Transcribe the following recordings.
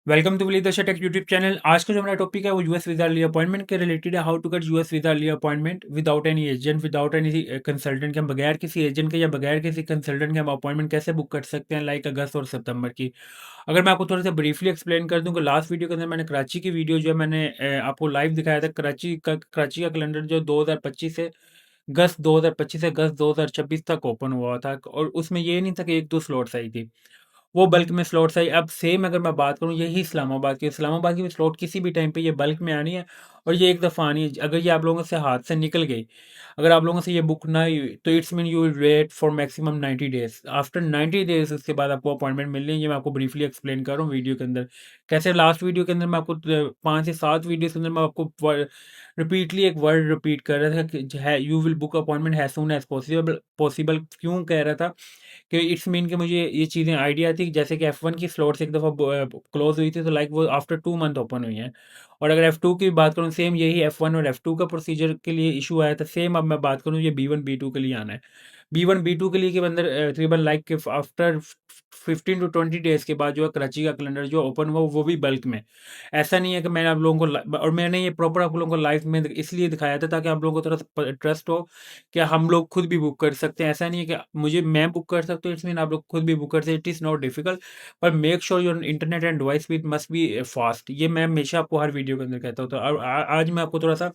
Welcome to विलीन tech YouTube channel. आज का जो हमारा टॉपिक है वो यूएस वीजा ली अपॉइंटमेंट के रिलेटेड है। How to get US visa ली appointment without any agent, without any consultant के। हम बगैर किसी एजेंट के या बगैर किसी कंसल्टेंट के हम अपॉइंटमेंट कैसे बुक कर सकते हैं, लाइक अगस्त और सितंबर की। अगर मैं आपको थोड़ा सा ब्रीफली एक्सप्लेन कर दूं कि लास्ट वीडियो के अंदर मैंने कराची की वीडियो जो है मैंने आपको लाइव दिखाया था। कराची का कैलेंडर जो 2025 से अगस्त 2025 से अगस्त 2026 तक ओपन हुआ था, और उसमें ये नहीं था कि एक दो स्लॉट्स आई थी, वो बल्क में स्लॉट्स आई। अब सेम अगर मैं बात करूँ यही इस्लामाबाद की भी स्लॉट किसी भी टाइम पे ये बल्क में आनी है, और ये एक दफ़ा आनी है। अगर ये आप लोगों से हाथ से निकल गई, अगर आप लोगों से ये बुक ना हुई, तो it's mean you will wait for maximum 90 days. After 90 days उसके बाद आपको अपॉइंटमेंट मिल रही है। ये मैं आपको ब्रीफली एक्सप्लेन कर रहा हूँ वीडियो के अंदर। कैसे लास्ट वीडियो के अंदर मैं आपको 5 से 7 वीडियो के अंदर मैं आपको रिपीटली एक वर्ड रिपीट कर रहा था कि है you will book appointment has soon as possible. क्यों कह रहा था कि इट्स मीन कि मुझे ये चीज़ें आइडिया थी कि जैसे कि F1 की स्लॉट्स एक दफ़ा क्लोज हुई थी, तो लाइक वो आफ्टर 2 मंथ ओपन हुई हैं। और अगर F2 की बात करूँ, सेम यही F1 और F2 का प्रोसीजर के लिए इशू आया था। सेम अब मैं बात करूँ, ये B1 B2 के लिए आना है। B1 B2 के लिए के अंदर तकरीबन लाइक के आफ्टर 15 to 20 डेज के बाद जो है कराची का कैलेंडर जो ओपन हुआ वो भी बल्क में। ऐसा नहीं है कि मैंने आप लोगों को और मैंने ये प्रॉपर आप लोगों को लाइव में इसलिए दिखाया था ताकि आप लोगों को थोड़ा ट्रस्ट हो कि हम लोग खुद भी बुक कर सकते हैं। ऐसा नहीं है कि मैं बुक कर सकता हूँ, इट्स मीन आप लोग खुद भी बुक कर सकते हैं। इट इज़ नॉट डिफिकल्ट, पर make sure your internet and device speed must be fast. ये मैं हमेशा आपको हर वीडियो के अंदर कहता हूँ। तो आज मैं आपको थोड़ा सा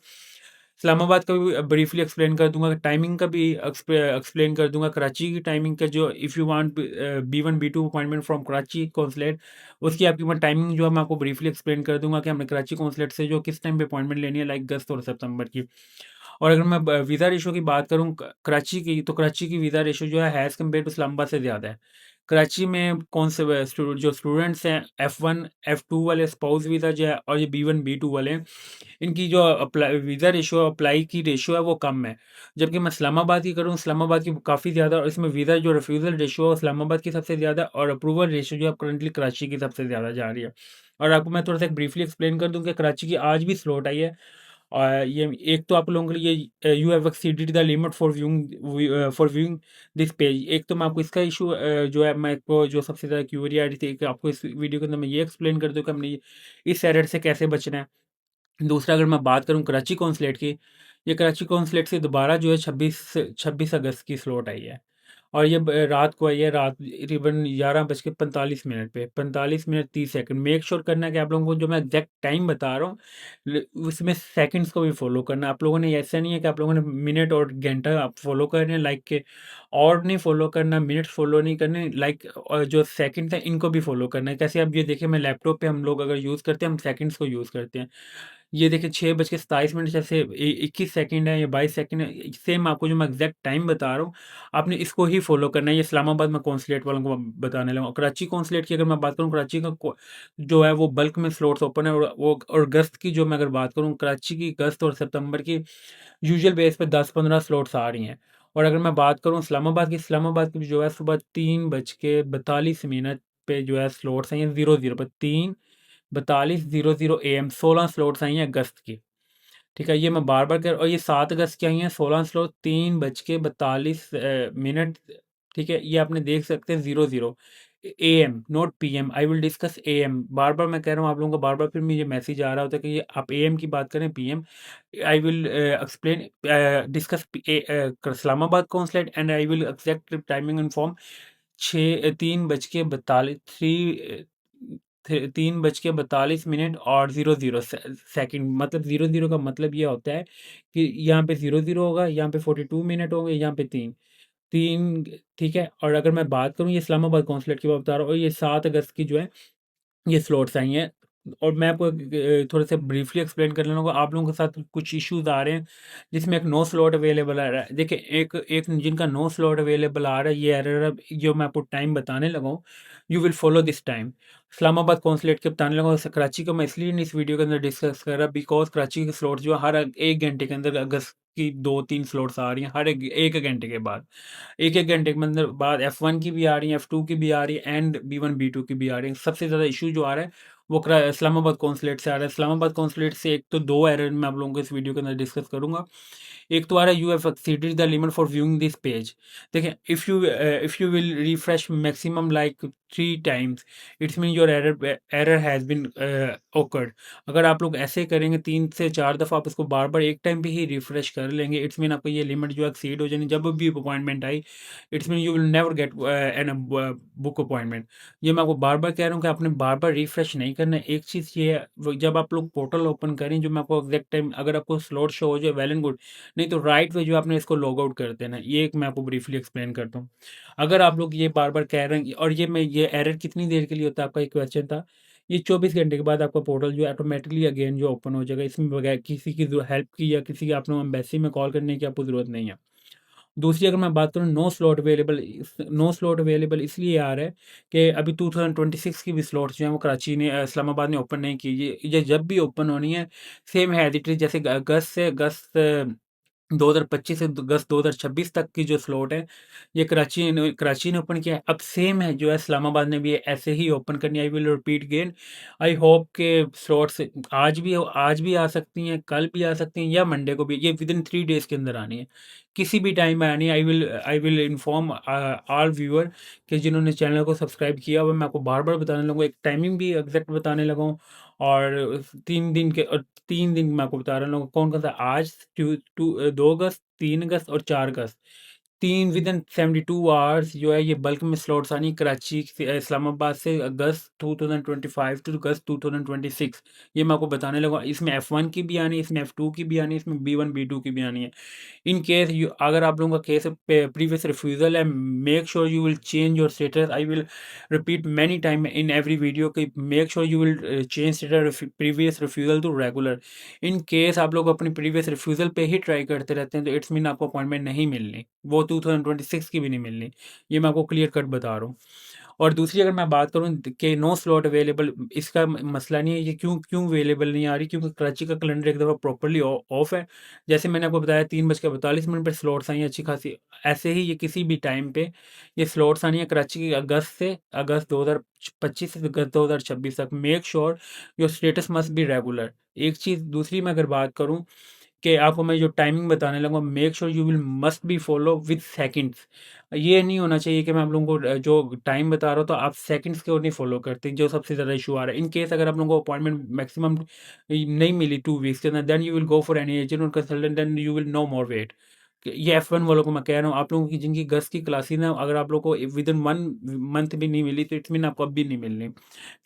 इस्लामाबाद का भी ब्रीफली एक्सप्लेन कर दूंगा, टाइमिंग का भी एक्सप्लेन कर दूंगा। कराची की टाइमिंग का जो if you want B1 B2 appointment from Karachi consulate, उसकी आपकी मैं टाइमिंग जो है मैं आपको ब्रीफली एक्सप्लेन कर दूंगा कि हमने कराची कौंसलेट से जो किस टाइम पे अपॉइंटमेंट लेनी है, लाइक अगस्त और सितंबर की। और अगर मैं वीज़ा रेशो की बात करूँ कराची की, तो कराची की वीज़ा रेशो जो है एज़ कम्पेयर टू इस्लामाबाद से ज़्यादा है। कराची में कौन से जो स्टूडेंट्स हैं F1 F2 वाले स्पाउस वीज़ा जो है, और ये B1 B2 वाले हैं, इनकी जो अप्लाई वीज़ा रेशो अप्लाई की रेशो है वो कम है। जबकि मैं इस्लामाबाद की करूँ, इस्लामाबाद की काफ़ी ज़्यादा, और इसमें वीज़ा जो रिफ्यूज़ल रेशो है इस्लामाबाद की सबसे ज़्यादा, और अप्रूवल रेशो जो है करंटली कराची की सबसे ज़्यादा जा रही है। और आपको मैं थोड़ा सा ब्रीफली एक्सप्लेन कर दूं कि कराची की आज भी स्लॉट आई है। और ये एक तो आप लोगों के लिए you have exceeded the limit for viewing this page. एक तो मैं आपको इसका इशू जो है मैं आपको जो सबसे ज़्यादा क्यूरी आ रही थी कि आपको इस वीडियो के अंदर मैं ये एक्सप्लेन कर दूं कि हमने इस एरर से कैसे बचना है। दूसरा अगर मैं बात करूँ कराची कौंसलेट की, ये कराची कौंसलेट से दोबारा जो है 26 अगस्त की स्लॉट आई है, और ये रात को आई है, रात तकरीबन 11:45 पे 45 मिनट 30 सेकंड। मेक श्योर करना है कि आप लोगों को जो मैं एग्जैक्ट टाइम बता रहा हूँ उसमें सेकंड्स को भी फॉलो करना है। आप लोगों ने ऐसा नहीं है कि आप लोगों ने मिनट और घंटा आप फॉलो करने लाइक के, और नहीं फॉलो करना, मिनट्स फॉलो नहीं करने लाइक, और जो सेकंड्स हैं इनको भी फॉलो करना है। कैसे आप ये देखिए, मैं लैपटॉप पे हम लोग अगर यूज़ करते हैं हम सेकंड्स को यूज़ करते हैं। ये देखिए 6:27 जैसे 21 सेकंड है या 22 सेकंड है, सेम आपको जो मैं एग्जैक्ट टाइम बता रहा हूँ आपने इसको ही फॉलो करना है। ये इस्लामाबाद में कौंसलेट वालों को मैं बताने लगा। कराची कौंसलेट की अगर मैं बात करूँ, कराची का जो है वो बल्क में स्लॉट्स ओपन है, और अगस्त की जो मैं अगर बात करूँ, कराची की अगस्त और सितंबर की यूजुअल बेस पे 10-15 स्लॉट्स आ रही हैं। और अगर मैं बात करूँ इस्लामाबाद की जो है सुबह 3:42 पे जो है स्लॉट्स हैं, ये 00 पर 3:42 AM 16 स्लॉट्स आई हैं अगस्त की। ठीक है, ये मैं बार बार कर, और ये 7 अगस्त की आई हैं 16 स्लॉट 3:42 ठीक है, ये आपने देख सकते हैं 00 AM not PM। I will discuss AM, बार बार मैं कह रहा हूँ आप लोगों को, बार बार फिर मुझे मैसेज आ रहा होता है कि ये आप AM की बात करें PM। I will explain discuss Islamabad consulate, and I will exact timing inform 3:42 और 00 सेकंड। मतलब 00 का मतलब ये होता है कि यहाँ पे 00 होगा, यहाँ पे 42 मिनट होंगे, यहाँ पे तीन तीन ठीक है। और अगर मैं बात करूँ, ये इस्लामाबाद कॉन्सुलेट की बात बता रहा हूँ, और ये 7 अगस्त की जो है ये स्लॉट्स आई हैं। और मैं आपको थोड़ा सा ब्रीफली एक्सप्लेन कर लेना होगा। आप लोगों के साथ कुछ इश्यूज आ रहे हैं जिसमें एक नो स्लॉट अवेलेबल आ रहा है। देखिए, एक एक जिनका नो स्लॉट अवेलेबल आ रहा है, ये एरर जो मैं आपको टाइम बताने लगा हूँ, you will follow this time. Islamabad consulate के बताने लगा हूँ। कराची का मैं इसलिए नहीं इस वीडियो के अंदर डिस्कस कर रहा, बिकॉज कराची के स्लॉट जो है हर 1 घंटे के अंदर अगस्त की 2-3 स्लॉट्स आ रही हैं, हर एक घंटे के बाद। एक घंटे के अंदर बाद F1 की भी आ रही है, F2 की भी आ रही है, एंड B1 B2 की भी आ रही है। सबसे ज़्यादा इशू जो आ रहा है वो इस्लामाबाद कौंसलेट से आ रहा है। इस्लामाबाद कौंसलेट से एक तो दो एरर मैं आप लोगों को इस वीडियो के अंदर डिस्कस करूंगा। एक तो आ रहा है you have exceeded the limit for viewing this page. देखिए, if you will refresh maximum like 3 times, it's mean your error has been occurred. अगर आप लोग ऐसे करेंगे 3 से 4 दफ़ा, आप इसको बार-बार एक टाइम पे ही रिफ्रेश कर लेंगे, इट्स मीन आपको ये लिमिट जो है एक्सीड हो जानी, जब भी appointment I, it's mean you will never get an book appointment. ये मैं आपको बार-बार कह रहा हूँ कि आपने बार-बार रिफ्रेश नहीं करना है। एक चीज़ ये है, जब आप लोग पोर्टल ओपन करें, जो मैं आपको एग्जैक्ट टाइम, अगर आपको स्लॉट शो हो जाए वेल एंड गुड, नहीं तो राइट वे जो आपने इसको लॉग आउट कर देना है। ये एक मैं आपको ब्रीफली एक्सप्लेन करता हूँ। अगर आप लोग ये बार-बार कह रहे हैं, और ये एरर कितनी देर के लिए होता है, आपका एक क्वेश्चन था। ये 24 घंटे के बाद आपका पोर्टल जो है ऑटोमेटिकली अगेन जो ओपन हो जाएगा। इसमें बगैर किसी की जो हेल्प की या किसी की आपने एम्बेसी में कॉल करने की आपको ज़रूरत नहीं है। दूसरी अगर मैं बात करूँ, नो स्लॉट अवेलेबल इसलिए आ रहा है कि अभी 2026 की भी स्लॉट्स जो हैं वो कराची ने इस्लामाबाद ने ओपन नहीं की। ये जब भी ओपन होनी है, सेम है एज़ इट इज़, जैसे अगस्त 2025 से अगस्त 2026 तक की जो स्लॉट है, ये कराची ने ओपन किया है। अब सेम है जो है इस्लामाबाद ने भी ऐसे ही ओपन करनी है। आई will repeat again, I hope के स्लॉट्स आज भी आ सकती हैं, कल भी आ सकती हैं, या मंडे को भी। ये विदिन 3 डेज़ के अंदर आनी है, किसी भी टाइम में आनी है। I will inform all viewer कि जिन्होंने चैनल को सब्सक्राइब किया हुआ। मैं आपको बार-बार बताने लगूँ, एक टाइमिंग भी एग्ज़ैक्ट बताने लगा हूँ, और 3 दिन मैं आपको बता रहा हूँ कौन-कौन सा। आज 2 अगस्त, 3 अगस्त और 4 अगस्त, 3 विदिन 72 आवर्स जो है ये बल्क में स्लॉट्स आनी कराची से, इस्लामाबाद से, अगस्त 2025 टू अगस्त 2026। ये मैं आपको बताने लगा। इसमें F1 की भी आनी है, इसमें F2 की भी आनी है, इसमें B1 B2 की भी आनी है। इन केस यू, अगर आप लोगों का केस प्रीवियस रिफ्यूज़ल है, make sure you will change your status. I will repeat many time in every video कि make sure you will change status previous refusal to regular. In case आप लोग अपनी previous refusal पे ही try करते रहते हैं, तो इट्स मीन आपको अपॉइंटमेंट नहीं मिलनी, वो 2026 की भी नहीं मिलनी। ये मैं आपको क्लियर कट बता रहा हूँ। और दूसरी अगर मैं बात करूँ कि नो स्लॉट अवेलेबल, इसका मसला नहीं है। ये क्यों क्यों अवेलेबल नहीं आ रही, क्योंकि कराची का कैलेंडर एक दफ़ा प्रॉपर्ली ऑफ है। जैसे मैंने आपको बताया 3:42 पर स्लॉट्स आई हैं अच्छी खासी। ऐसे ही ये किसी भी टाइम पे ये स्लॉट्स आनी है कराची की, अगस्त 2025 से अगस्त 2026 तक। Make sure your status must be regular. एक चीज़ दूसरी मैं अगर बात करूँ कि आपको मैं जो टाइमिंग बताने लगा, make sure you will must be follow with seconds. ये नहीं होना चाहिए कि मैं आप लोगों को जो टाइम बता रहा हूँ तो आप सेकंड्स की ओर नहीं फॉलो करते, जो सबसे ज़्यादा इशू आ रहा है। इन केस अगर आप लोगों को अपॉइंटमेंट मैक्सिमम नहीं मिली 2 वीक्स के अंदर, then you will go for any agent और consultant, then you will no more wait. ये F1 वालों को मैं कह रहा हूँ, आप लोगों की जिनकी गस्ट की क्लासेस हैं, अगर आप लोगों को विद इन 1 मंथ भी नहीं मिली, तो इट्स मीन आपको अब भी नहीं मिलनी।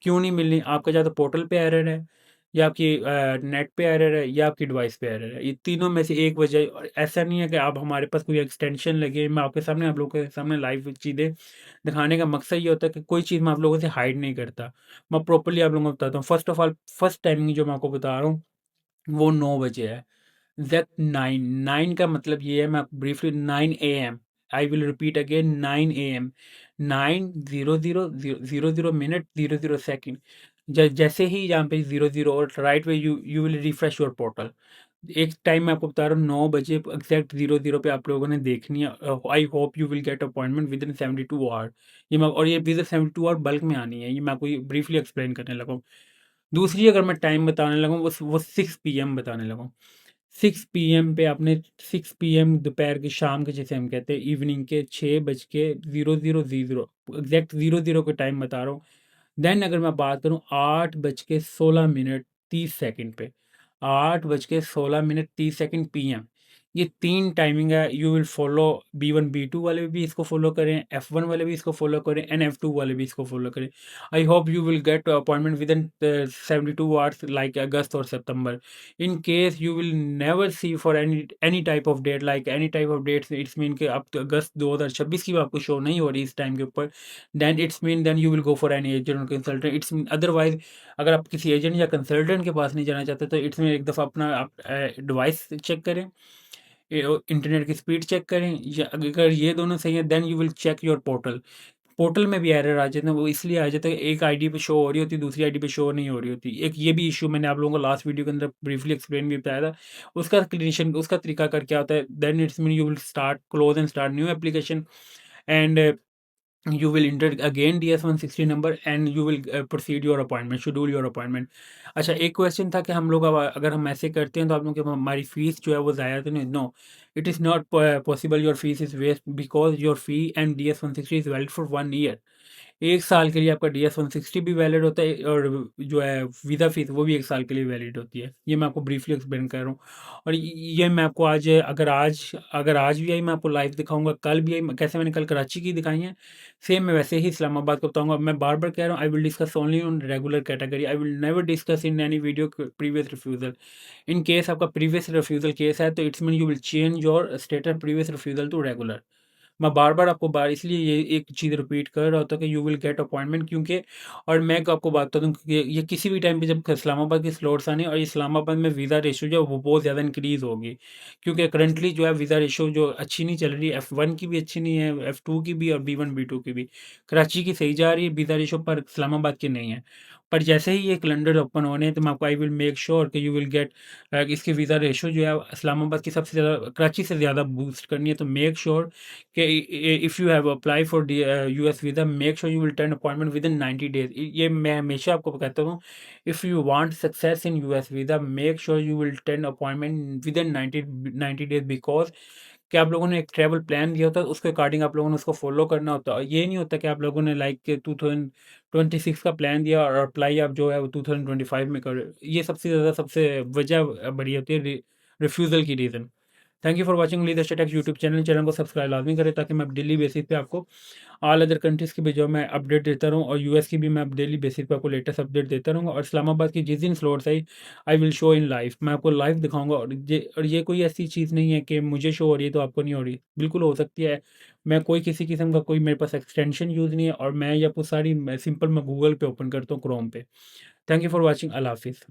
क्यों नहीं मिलनी? आपका या तो पोर्टल पे एरर है, या आपकी नेट पे एरर है, या आपकी डिवाइस पे एरर है। ये तीनों में से एक वजह है। और ऐसा नहीं है कि आप हमारे पास कोई एक्सटेंशन लगे, मैं आपके सामने, आप लोगों के सामने लाइव चीज़ें दिखाने का मकसद ये होता है कि कोई चीज़ मैं आप लोगों से हाइड नहीं करता। मैं प्रॉपर्ली आप लोगों को बताता हूँ। First of all, first timing जो मैं आपको बता रहा हूँ वो 9 बजे है। एग्ज़ैक्ट 9 का मतलब ये है, मैं आपको briefly 9 am, I will repeat again 9 am, 9:00 minute 00 second. जैसे ही यहाँ पे 00 और right way you you will refresh your portal. एक टाइम मैं आपको बता रहा हूँ, 9 बजे एग्जैक्ट 00 पे आप लोगों ने देखनी है। I hope you will get appointment within 72 hour. ये विद इन 72 आवर बल्क में आनी है। ये मैं आपको ब्रीफली एक्सप्लेन करने लगा हूँ। दूसरी अगर मैं टाइम बताने लगा हूँ, वो 6 पीएम बताने लगा हूँ। 6 पीएम पे आपने, 6 पीएम दोपहर के, शाम के, जैसे हम कहते हैं इवनिंग के 6:00 एग्जैक्ट 00 के टाइम बता रहा हूँ। देन अगर मैं बात करूँ 8:16 30 सेकंड पे, 8:16 पीएम, ये 3 टाइमिंग है। You will follow, B1 B2 वाले भी इसको फॉलो करें, F1 वाले भी इसको फॉलो करें, एंड F2 वाले भी इसको फॉलो करें। I hope you will get appointment within 72 hours like अगस्त और सितंबर। In case you will never see for any type of date, like any type of dates, it's mean कि अब अगस्त 2026 की भी आपको शो नहीं हो रही इस टाइम के ऊपर, then it's mean then you will go for any agent और कंसल्टेंट। इट्स मीन अदरवाइज, अगर आप किसी एजेंट या कंसल्टेंट के पास नहीं जाना चाहते, तो इट्स मीन एक दफ़ा अपना आप डिवाइस चेक करें, इंटरनेट की स्पीड चेक करें, या अगर ये दोनों सही है, then you will check your portal. Portal में भी एरर आ जाते हैं, वो इसलिए आ जाता है, एक आईडी पे शो हो रही होती है, दूसरी आईडी पे शो नहीं हो रही होती। एक ये भी इशू मैंने आप लोगों को लास्ट वीडियो के अंदर ब्रीफली एक्सप्लेन भी बताया था। उसका तरीका कर क्या होता है, then it's mean you will start close and start new application, and you will enter again DS-160 number, and you will proceed your appointment, schedule your appointment। अच्छा, एक क्वेश्चन था कि हम लोग अब अगर हम ऐसे करते हैं तो आप लोग की हमारी फीस जो है वो ज़ाया तो नहीं? No, it is not possible, your fees is waste, because your fee and DS-160 is valid for 1 year. 1 साल के लिए आपका DS 160 भी वैलिड होता है और जो है वीज़ा फ़ीस वो भी 1 साल के लिए वैलिड होती है। ये मैं आपको ब्रीफ़ली एक्सप्लेन कर रहा हूँ और ये मैं आपको अगर आज भी आई मैं आपको लाइव दिखाऊँगा, कल भी आई कैसे मैंने कल कराची की दिखाई है, सेम मैं वैसे ही इस्लामाबाद को बताऊँगा। मैं बार-बार कह रहा हूँ I will discuss only on regular category, I will never discuss in any video previous refusal. In case आपका प्रीवियस रिफ्यूज़ल केस है तो it's mean you will change your status previous refusal to regular. मैं बार-बार आपको बार इसलिए ये एक चीज़ repeat कर रहा होता हूँ कि यू विल गेट अपॉइंटमेंट क्योंकि और मैं आपको बात बता दूँ कि ये किसी भी टाइम पे जब इस्लामाबाद की स्लॉट्स आने और इस्लामाबाद में वीज़ा रेशियो जो है वो बहुत ज़्यादा इंक्रीज़ होगी। क्योंकि करंटली जो है वीज़ा रेशियो जो अच्छी नहीं चल रही है, F1 की भी अच्छी नहीं है, F2 की भी और B1, B2 की भी। कराची की सही जा रही है वीज़ा रेशियो पर इस्लामाबाद की नहीं है। पर जैसे ही ये कैलेंडर ओपन होने हैं तो मैं आपको आई विल मेक श्योर कि यू विल गेट इसकी वीज़ा रेशियो जो है इस्लामाबाद की सबसे ज़्यादा कराची से ज़्यादा बूस्ट करनी है तो मेक श्योर कि if you have apply for US visa make sure you will tend appointment with in 90 days. ये मैं हमेशा आपको कहता हूँ if you want success in US visa make sure you will tend appointment with in 90 days because कि आप लोगों ने एक ट्रैवल प्लान दिया होता है उसके अकॉर्डिंग आप लोगों ने उसको फॉलो करना होता है और ये नहीं होता कि आप लोगों ने लाइक 2026 का प्लान दिया और अप्लाई आप जो है वो 2025 में कर ये सबसे वजह बड़ी होती है रिफ्यूज़ल की reason. Thank you for watching Leader Statex YouTube channel को सब्सक्राइब लाजमी करें ताकि मैं डेली बेसिस पे आपको ऑल अदर कंट्रीज़ की भी जो मैं अपडेट देता रहूँ और यूएस की भी मैं डेली बेसिस पे आपको लेटेस्ट अपडेट देता रहूँगा और इस्लामाबाद की जिस दिन slots I I will show in live मैं आपको लाइव दिखाऊंगा और ये कोई ऐसी चीज़ नहीं है कि मुझे शो हो रही है तो आपको नहीं हो रही बिल्कुल हो सकती है। मैं कोई किसी किस्म का कोई मेरे पास एक्सटेंशन यूज़ नहीं है और मैं ये आपको सारी सिंपल मैं गूगल पे ओपन करता हूँ क्रोम पे। थैंक यू फॉर वॉचिंग अल्लाह हाफिज़।